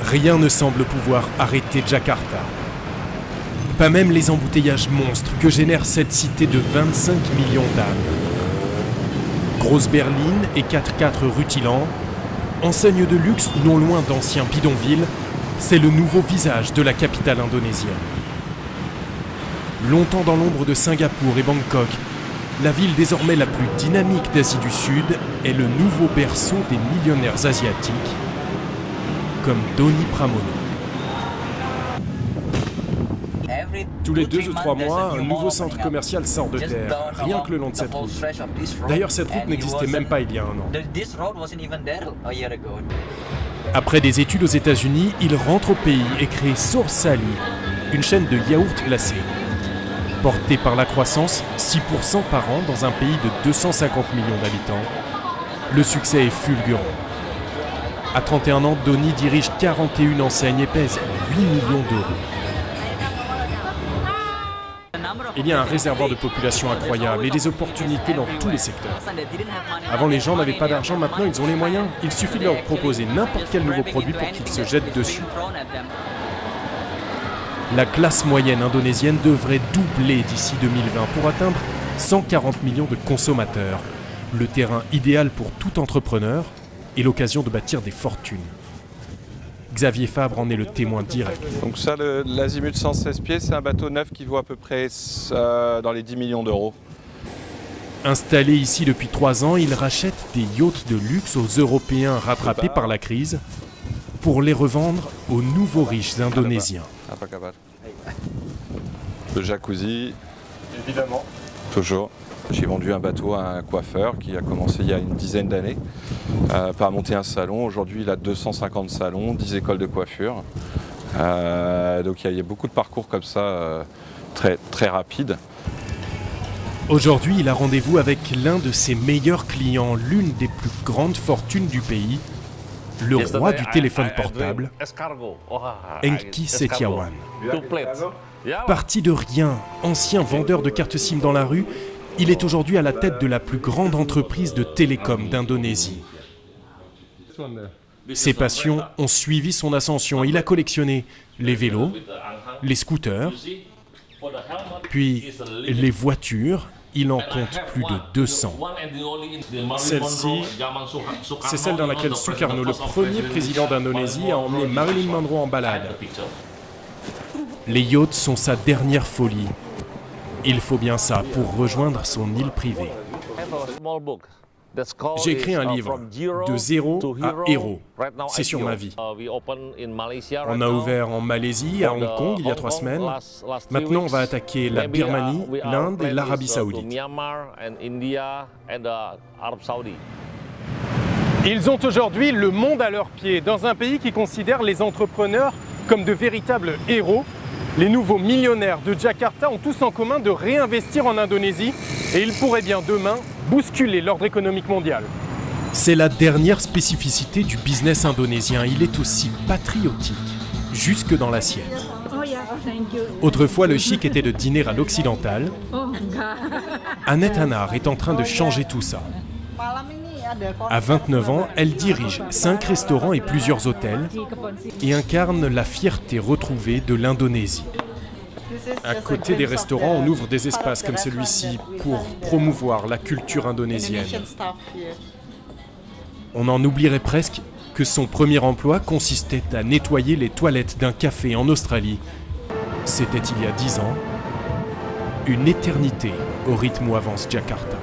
Rien ne semble pouvoir arrêter Jakarta. Pas même les embouteillages monstres que génère cette cité de 25 millions d'âmes. Grosse berline et 4x4 rutilants, enseigne de luxe non loin d'anciens bidonvilles, c'est le nouveau visage de la capitale indonésienne. Longtemps dans l'ombre de Singapour et Bangkok, la ville désormais la plus dynamique d'Asie du Sud est le nouveau berceau des millionnaires asiatiques, comme Donny Pramono. Tous les 2 ou 3 mois, un nouveau centre commercial sort de terre, rien que le long de cette route. D'ailleurs, cette route n'existait même pas il y a 1 an. Après des études aux États-Unis, il rentre au pays et crée Sursali, une chaîne de yaourts glacés. Portée par la croissance, 6% par an dans un pays de 250 millions d'habitants, le succès est fulgurant. À 31 ans, Donny dirige 41 enseignes et pèse 8 millions d'euros. Il y a un réservoir de population incroyable et des opportunités dans tous les secteurs. Avant, les gens n'avaient pas d'argent, maintenant ils ont les moyens. Il suffit de leur proposer n'importe quel nouveau produit pour qu'ils se jettent dessus. La classe moyenne indonésienne devrait doubler d'ici 2020 pour atteindre 140 millions de consommateurs. Le terrain idéal pour tout entrepreneur et l'occasion de bâtir des fortunes. Xavier Fabre en est le témoin direct. Donc ça, l'Azimut 116 pieds, c'est un bateau neuf qui vaut à peu près dans les 10 millions d'euros. Installé ici depuis 3 ans, il rachète des yachts de luxe aux Européens rattrapés par la crise pour les revendre aux nouveaux riches indonésiens. Le jacuzzi, Évidemment. toujours. J'ai vendu un bateau à un coiffeur qui a commencé il y a une dizaine d'années par monter un salon. Aujourd'hui, il a 250 salons, 10 écoles de coiffure. Donc il y a beaucoup de parcours comme ça, très, très rapides. Aujourd'hui, il a rendez-vous avec l'un de ses meilleurs clients, l'une des plus grandes fortunes du pays, le roi du téléphone portable, Hengki Setiawan. Parti de rien, ancien vendeur de cartes SIM dans la rue, il est aujourd'hui à la tête de la plus grande entreprise de télécom d'Indonésie. Ses passions ont suivi son ascension. Il a collectionné les vélos, les scooters, puis les voitures. Il en compte plus de 200. Celle-ci, c'est celle dans laquelle Sukarno, le premier président d'Indonésie, a emmené Marilyn Monroe en balade. Les yachts sont sa dernière folie. Il faut bien ça pour rejoindre son île privée. J'ai écrit un livre, De zéro à héros. C'est sur ma vie. On a ouvert en Malaisie, à Hong Kong, il y a 3 semaines. Maintenant, on va attaquer la Birmanie, l'Inde et l'Arabie Saoudite. Ils ont aujourd'hui le monde à leurs pieds, dans un pays qui considère les entrepreneurs comme de véritables héros. Les nouveaux millionnaires de Jakarta ont tous en commun de réinvestir en Indonésie et ils pourraient bien demain bousculer l'ordre économique mondial. C'est la dernière spécificité du business indonésien. Il est aussi patriotique, jusque dans l'assiette. Autrefois, le chic était de dîner à l'occidental. Annette Hanar est en train de changer tout ça. À 29 ans, elle dirige 5 restaurants et plusieurs hôtels et incarne la fierté retrouvée de l'Indonésie. À côté des restaurants, on ouvre des espaces comme celui-ci pour promouvoir la culture indonésienne. On en oublierait presque que son premier emploi consistait à nettoyer les toilettes d'un café en Australie. C'était il y a 10 ans, une éternité au rythme où avance Jakarta.